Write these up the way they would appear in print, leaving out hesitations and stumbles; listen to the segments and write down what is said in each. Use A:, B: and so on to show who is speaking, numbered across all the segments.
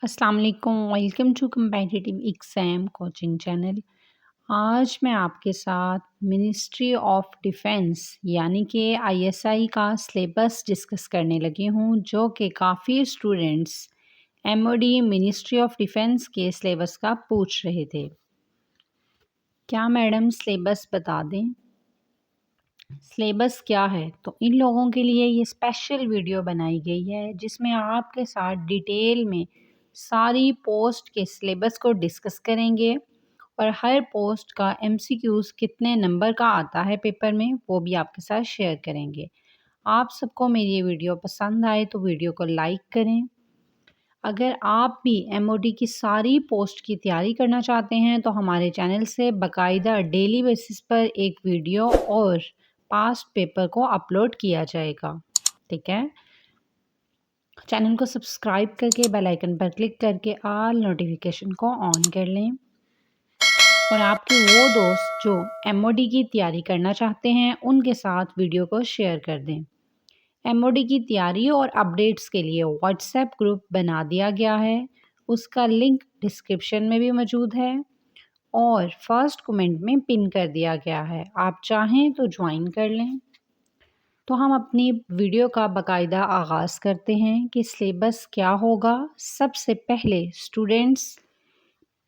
A: अस्सलाम वालेकुम, welcome to competitive exam coaching channel. आज मैं आपके साथ मिनिस्ट्री ऑफ डिफेंस यानी कि आईएसआई का सिलेबस डिस्कस करने लगी हूँ, जो कि काफ़ी students MoD ministry of defence के सिलेबस का पूछ रहे थे। क्या मैडम सिलेबस बता दें? सिलेबस क्या है? तो इन लोगों के लिए ये स्पेशल वीडियो बनाई गई है, जिसमें आपके साथ डिटेल में सारी पोस्ट के सिलेबस को डिस्कस करेंगे और हर पोस्ट का एमसीक्यूज़ कितने नंबर का आता है पेपर में, वो भी आपके साथ शेयर करेंगे। आप सबको मेरी ये वीडियो पसंद आए तो वीडियो को लाइक करें। अगर आप भी एमओडी की सारी पोस्ट की तैयारी करना चाहते हैं तो हमारे चैनल से बाकायदा डेली बेसिस पर एक वीडियो और पास्ट पेपर को अपलोड किया जाएगा। ठीक है, चैनल को सब्सक्राइब करके बेल आइकन पर क्लिक करके ऑल नोटिफिकेशन को ऑन कर लें और आपके वो दोस्त जो एमओडी की तैयारी करना चाहते हैं उनके साथ वीडियो को शेयर कर दें। एमओडी की तैयारी और अपडेट्स के लिए व्हाट्सएप ग्रुप बना दिया गया है, उसका लिंक डिस्क्रिप्शन में भी मौजूद है और फर्स्ट कमेंट में पिन कर दिया गया है। आप चाहें तो ज्वाइन कर लें। तो हम अपनी वीडियो का बाकायदा आगाज़ करते हैं कि सिलेबस क्या होगा। सबसे पहले स्टूडेंट्स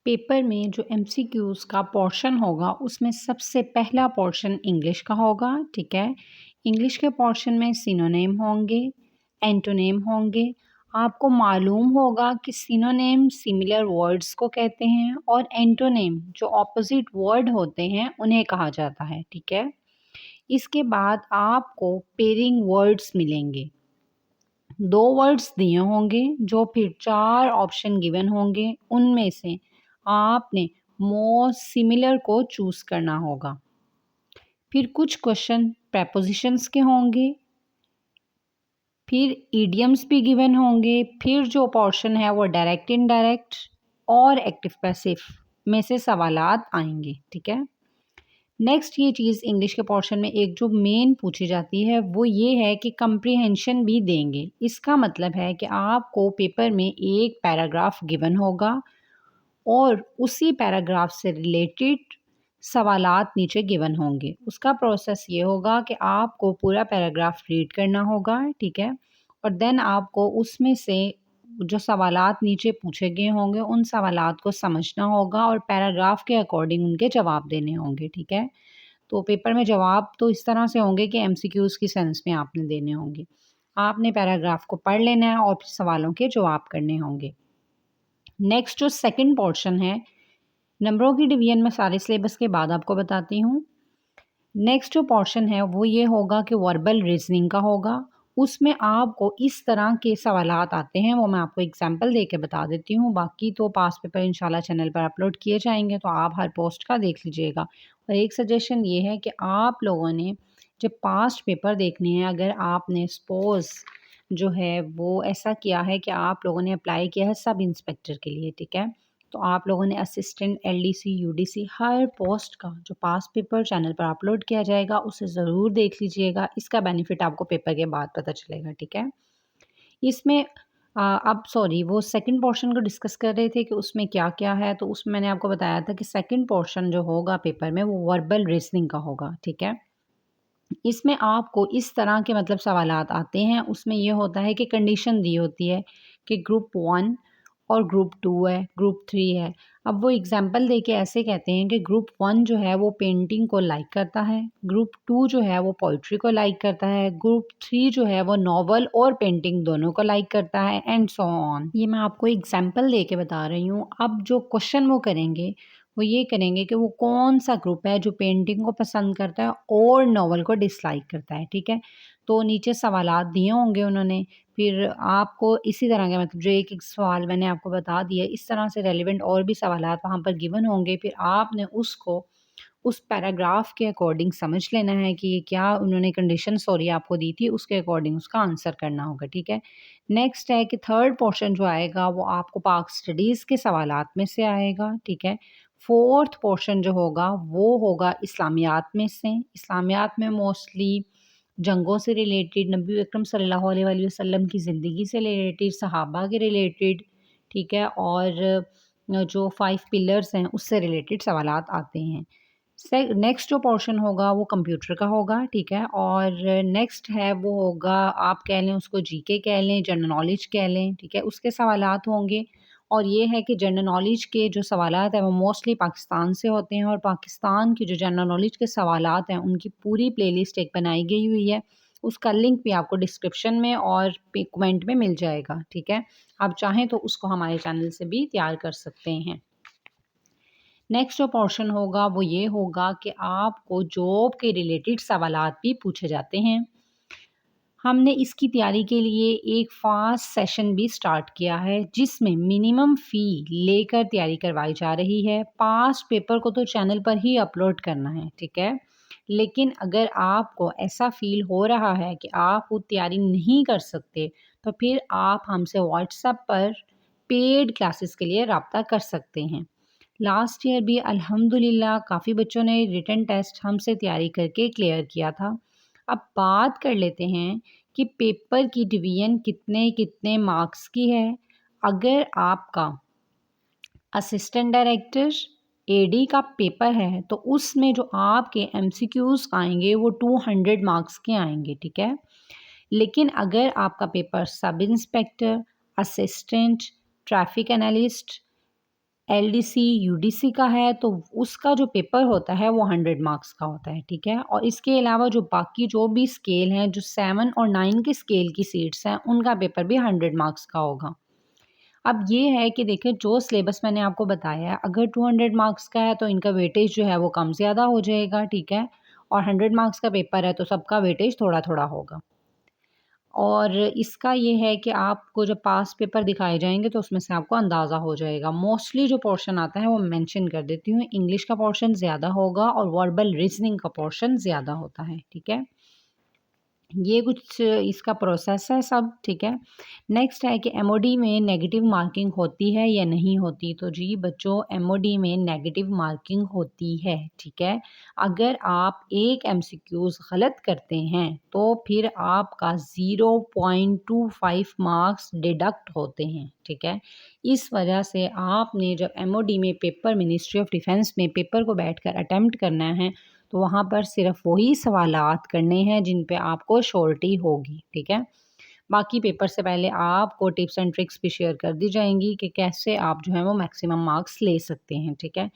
A: पेपर में जो एमसीक्यूज़ का पोर्शन होगा उसमें सबसे पहला पोर्शन इंग्लिश का होगा। ठीक है, इंग्लिश के पोर्शन में सिनोनिम होंगे, एंटोनिम होंगे। आपको मालूम होगा कि सिनोनिम सिमिलर वर्ड्स को कहते हैं और एंटोनिम जो ऑपोजिट वर्ड होते हैं उन्हें कहा जाता है। ठीक है, इसके बाद आपको पेयरिंग वर्ड्स मिलेंगे। 2 वर्ड्स दिए होंगे जो फिर 4 ऑप्शन गिवन होंगे, उनमें से आपने मोस्ट सिमिलर को चूज़ करना होगा। फिर कुछ क्वेश्चन प्रेपोजिशंस के होंगे, फिर इडियम्स भी गिवन होंगे, फिर जो पोर्शन है वो डायरेक्ट इनडायरेक्ट और एक्टिव पैसिव में से सवालात आएंगे। ठीक है, नेक्स्ट ये चीज़ इंग्लिश के पोर्शन में एक जो मेन पूछी जाती है वो ये है कि कंप्रीहेंशन भी देंगे। इसका मतलब है कि आपको पेपर में एक पैराग्राफ गिवन होगा और उसी पैराग्राफ से रिलेटेड सवालात नीचे गिवन होंगे। उसका प्रोसेस ये होगा कि आपको पूरा पैराग्राफ रीड करना होगा। ठीक है, और देन आपको उसमें से जो सवालात नीचे पूछे गए होंगे उन सवालात को समझना होगा और पैराग्राफ के अकॉर्डिंग उनके जवाब देने होंगे। ठीक है, तो पेपर में जवाब तो इस तरह से होंगे कि एमसीक्यूज़ की सेंस में आपने देने होंगे। आपने पैराग्राफ को पढ़ लेना है और फिर सवालों के जवाब करने होंगे। नेक्स्ट जो सेकंड पोर्शन है, नंबरों की डिवीजन में सारे सिलेबस के बाद आपको बताती हूँ। नेक्स्ट जो पोर्शन है वो ये होगा कि वर्बल रीजनिंग का होगा। उसमें आपको इस तरह के सवालात आते हैं, वो मैं आपको एग्जांपल दे के बता देती हूँ। बाकी तो पास पेपर इंशाल्लाह चैनल पर अपलोड किए जाएंगे, तो आप हर पोस्ट का देख लीजिएगा। और एक सजेशन ये है कि आप लोगों ने जब पास्ट पेपर देखने हैं, अगर आपने सपोज़ जो है वो ऐसा किया है कि आप लोगों ने अप्लाई किया है सब इंस्पेक्टर के लिए, ठीक है, तो आप लोगों ने असिस्टेंट, एलडीसी, यूडीसी हर पोस्ट का जो पास पेपर चैनल पर अपलोड किया जाएगा उसे ज़रूर देख लीजिएगा। इसका बेनिफिट आपको पेपर के बाद पता चलेगा। ठीक है, इसमें अब सॉरी वो सेकंड पोर्शन को डिस्कस कर रहे थे कि उसमें क्या-क्या है, तो उसमें मैंने आपको बताया था कि सेकंड पोर्शन जो होगा पेपर में वो वर्बल रीजनिंग का होगा। ठीक है, इसमें आपको इस तरह के मतलब सवालात आते हैं। उसमें ये होता है कि कंडीशन दी होती है कि ग्रुप 1 और ग्रुप 2 है, ग्रुप 3 है। अब वो एग्ज़ाम्पल देके ऐसे कहते हैं कि ग्रुप 1 जो है वो पेंटिंग को लाइक करता है, ग्रुप 2 जो है वो पोएट्री को लाइक करता है, ग्रुप 3 जो है वो नॉवल और पेंटिंग दोनों को लाइक करता है एंड सो ऑन। ये मैं आपको एग्ज़ाम्पल दे के बता रही हूँ। अब जो क्वेश्चन वो करेंगे वो ये करेंगे कि वो कौन-सा ग्रुप है जो पेंटिंग को पसंद करता है और नॉवल को डिसलाइक करता है। ठीक है, तो नीचे सवालात दिए होंगे उन्होंने, फिर आपको इसी तरह के मतलब जो एक-एक सवाल मैंने आपको बता दिया, इस तरह से रेलेवेंट और भी सवालात वहाँ पर गिवन होंगे। फिर आपने उसको उस पैराग्राफ के अकॉर्डिंग समझ लेना है कि ये क्या उन्होंने कंडीशन सॉरी आपको दी थी, उसके अकॉर्डिंग उसका आंसर करना होगा। ठीक है, नेक्स्ट है कि थर्ड पोर्शन जो आएगा वो आपको पाक स्टडीज़ के सवालात में से आएगा। ठीक है, फोर्थ पोर्शन जो होगा वो होगा इस्लामियात में से। इस्लामियात में मोस्टली जंगों से रिलेटेड, नबी अकरम सल्लल्लाहु अलैहि वसल्लम की ज़िंदगी से रिलेटेड, सहाबा के रिलेटेड, ठीक है, और जो 5 पिलर्स हैं उससे रिलेटेड सवालात आते हैं। नेक्स्ट जो पोर्शन होगा वो कंप्यूटर का होगा, ठीक है, और नेक्स्ट है वो होगा, आप कह लें उसको जीके कह लें, जनरल नॉलेज कह लें, ठीक है, उसके सवालात होंगे। और ये है कि जनरल नॉलेज के जो सवालात हैं वो मोस्टली पाकिस्तान से होते हैं, और पाकिस्तान की जो जनरल नॉलेज के सवालात हैं उनकी पूरी प्लेलिस्ट एक बनाई गई हुई है। उसका लिंक भी आपको डिस्क्रिप्शन में और कमेंट में मिल जाएगा, ठीक है। आप चाहें तो उसको हमारे चैनल से भी तैयार कर सकते हैं। नेक्स्ट जो पोर्शन होगा वो ये होगा कि आपको जॉब के रिलेटेड सवालात भी पूछे जाते हैं। हमने इसकी तैयारी के लिए एक फास्ट सेशन भी स्टार्ट किया है जिसमें मिनिमम फ़ी लेकर तैयारी करवाई जा रही है। पास्ट पेपर को तो चैनल पर ही अपलोड करना है, ठीक है। लेकिन अगर आपको ऐसा फ़ील हो रहा है कि आप वो तैयारी नहीं कर सकते, तो फिर आप हमसे व्हाट्सएप पर पेड क्लासेस के लिए राब्ता कर सकते हैं। लास्ट ईयर भी अल्हम्दुलिल्लाह काफ़ी बच्चों ने रिटन टेस्ट हमसे तैयारी करके क्लियर किया था। अब बात कर लेते हैं कि पेपर की डिवीज़न कितने कितने मार्क्स की है। अगर आपका असिस्टेंट डायरेक्टर एडी का पेपर है तो उसमें जो आपके एमसीक्यूज़ आएंगे वो 200 मार्क्स के आएंगे, ठीक है। लेकिन अगर आपका paper sub inspector, assistant, traffic analyst, LDC, UDC का है तो उसका जो पेपर होता है वो 100 मार्क्स का होता है, ठीक है। और इसके अलावा जो बाकी जो भी स्केल हैं, जो 7 और 9 के स्केल की सीट्स हैं, उनका पेपर भी 100 मार्क्स का होगा। अब ये है कि देखिए जो सिलेबस मैंने आपको बताया है, अगर 200 मार्क्स का है तो इनका वेटेज जो है वो कम ज़्यादा हो जाएगा, ठीक है। और 100 मार्क्स का पेपर है तो सबका वेटेज थोड़ा-थोड़ा होगा। और इसका ये है कि आपको जब पास पेपर दिखाए जाएँगे तो उसमें से आपको अंदाज़ा हो जाएगा। मोस्टली जो पोर्शन आता है वो मेंशन कर देती हूँ, इंग्लिश का पोर्शन ज़्यादा होगा और वर्बल रीज़निंग का पोर्शन ज़्यादा होता है, ठीक है। ये कुछ इसका प्रोसेस है सब, ठीक है। नेक्स्ट है कि एमओडी में नेगेटिव मार्किंग होती है या नहीं होती? तो जी बच्चों, एमओडी में नेगेटिव मार्किंग होती है, ठीक है। अगर आप एक एमसीक्यूज़ गलत करते हैं तो फिर आपका 0.25 मार्क्स डिडक्ट होते हैं, ठीक है। इस वजह से आपने जब एमओडी में पेपर, मिनिस्ट्री ऑफ डिफेंस में पेपर को बैठकर अटेम्प्ट करना है तो वहाँ पर सिर्फ वही सवालात करने हैं जिन पे आपको श्योरिटी होगी, ठीक है। बाकी पेपर से पहले आपको टिप्स एंड ट्रिक्स भी शेयर कर दी जाएंगी कि कैसे आप जो है वो मैक्सिमम मार्क्स ले सकते हैं, ठीक है।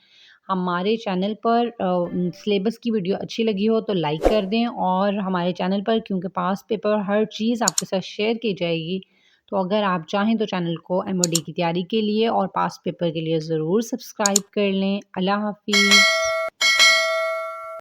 A: हमारे चैनल पर सिलेबस की वीडियो अच्छी लगी हो तो लाइक कर दें, और हमारे चैनल पर क्योंकि पास पेपर हर चीज़ आपके साथ शेयर की जाएगी, तो अगर आप चाहें तो चैनल को एमओडी की तैयारी के लिए और पास पेपर के लिए ज़रूर सब्सक्राइब कर लें। अल्लाह हाफिज़।